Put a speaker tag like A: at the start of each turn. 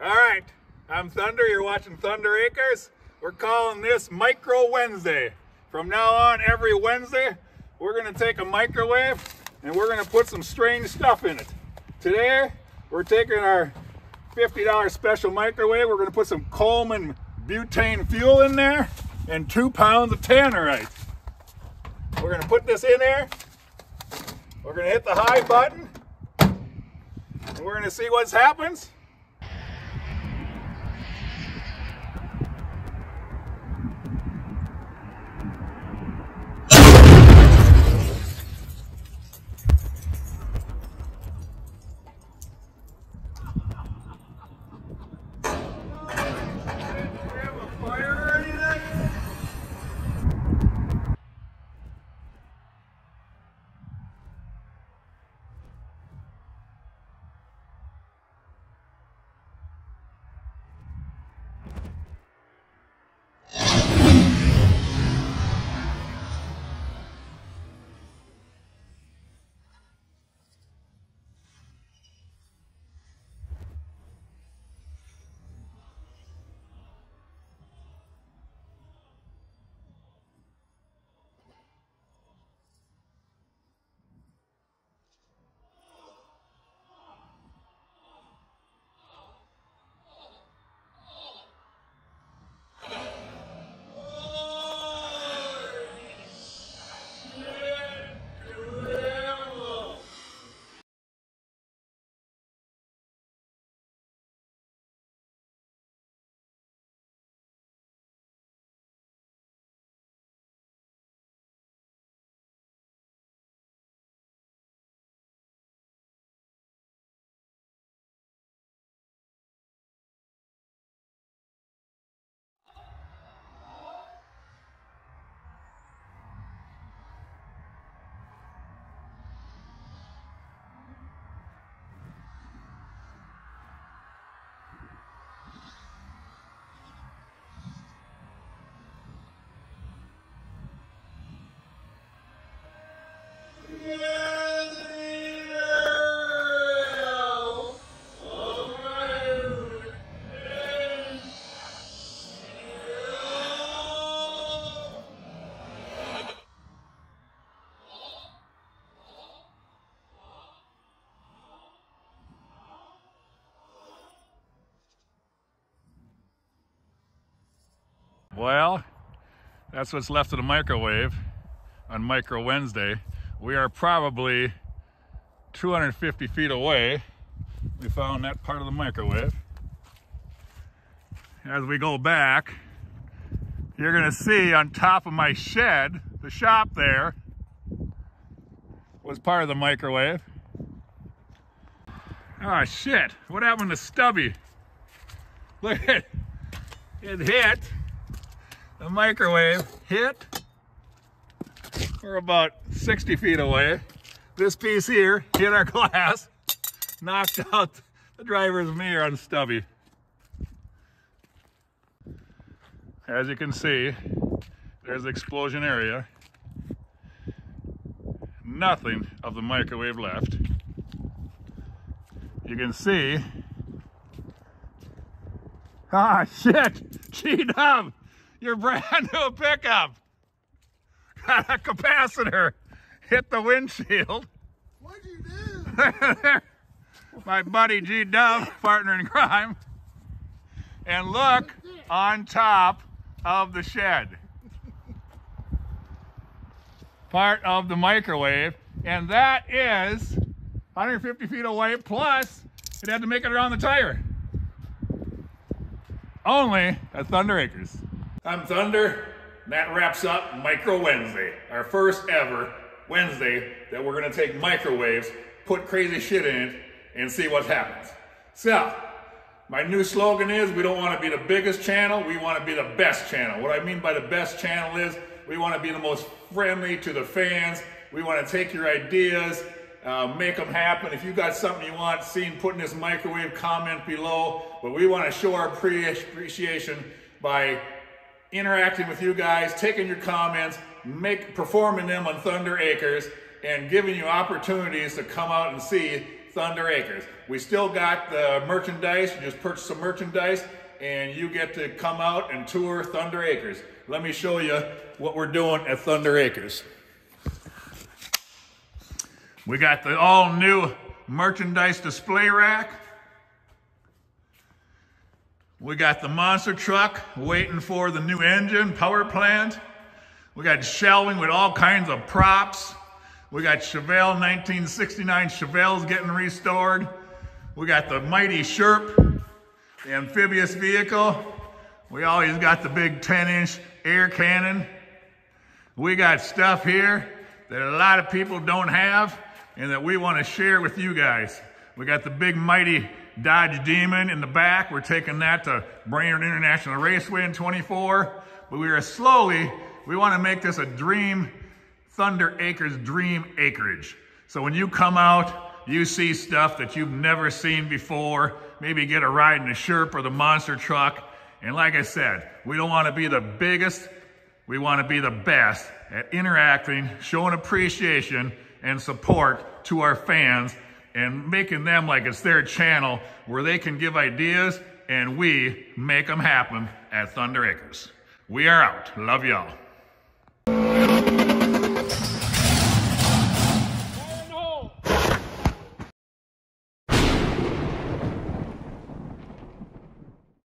A: All right, I'm Thunder. You're watching Thunder Acres. We're calling this Micro Wednesday. From now on, every Wednesday, we're going to take a microwave and we're going to put some strange stuff in it. Today, we're taking our $50 special microwave. We're going to put some Coleman butane fuel in there and 2 pounds of Tanerite. We're going to put this in there. We're going to hit the high button and we're going to see what happens. Well, that's what's left of the microwave on Micro Wednesday. We are probably 250 feet away. We found that part of the microwave. As we go back, you're gonna see on top of my shed, the shop there was part of the microwave. Oh shit, what happened to Stubby? Look at it, it hit. The microwave hit. We're about 60 feet away. This piece here hit our glass, knocked out the driver's mirror on Stubby. As you can see, there's the explosion area. Nothing of the microwave left. You can see. Ah, shit! G-Dub! Your brand new pickup got a capacitor hit the windshield.
B: What'd you do?
A: My buddy G-Dub, partner in crime. And look on top of the shed. Part of the microwave. And that is 150 feet away, plus it had to make it around the tire. Only at Thunder Acres. I'm Thunder, and that wraps up Micro Wednesday, our first ever Wednesday that we're gonna take microwaves, put crazy shit in it, and see what happens. So, my new slogan is, we don't wanna be the biggest channel, we wanna be the best channel. What I mean by the best channel is, we wanna be the most friendly to the fans, we wanna take your ideas, make them happen. If you got something you want seen put in this microwave, comment below, but we wanna show our appreciation by interacting with you guys, taking your comments, performing them on Thunder Acres, and giving you opportunities to come out and see Thunder Acres. We still got the merchandise. You just purchase some merchandise and you get to come out and tour Thunder Acres. Let me show you what we're doing at Thunder Acres. We got the all new merchandise display rack. We got the monster truck waiting for the new engine, power plant. We got shelving with all kinds of props. We got Chevelle, 1969 Chevelles getting restored. We got the mighty Sherp, the amphibious vehicle. We always got the big 10-inch air cannon. We got stuff here that a lot of people don't have and that we want to share with you guys. We got the big mighty Dodge Demon in the back. We're taking that to Brainerd International Raceway in 24. But we want to make this a dream, Thunder Acres dream acreage. So when you come out, you see stuff that you've never seen before. Maybe get a ride in the Sherp or the monster truck. And like I said, we don't want to be the biggest. We want to be the best at interacting, showing appreciation and support to our fans, and making them like it's their channel where they can give ideas and we make them happen at Thunder Acres. We are out. Love y'all.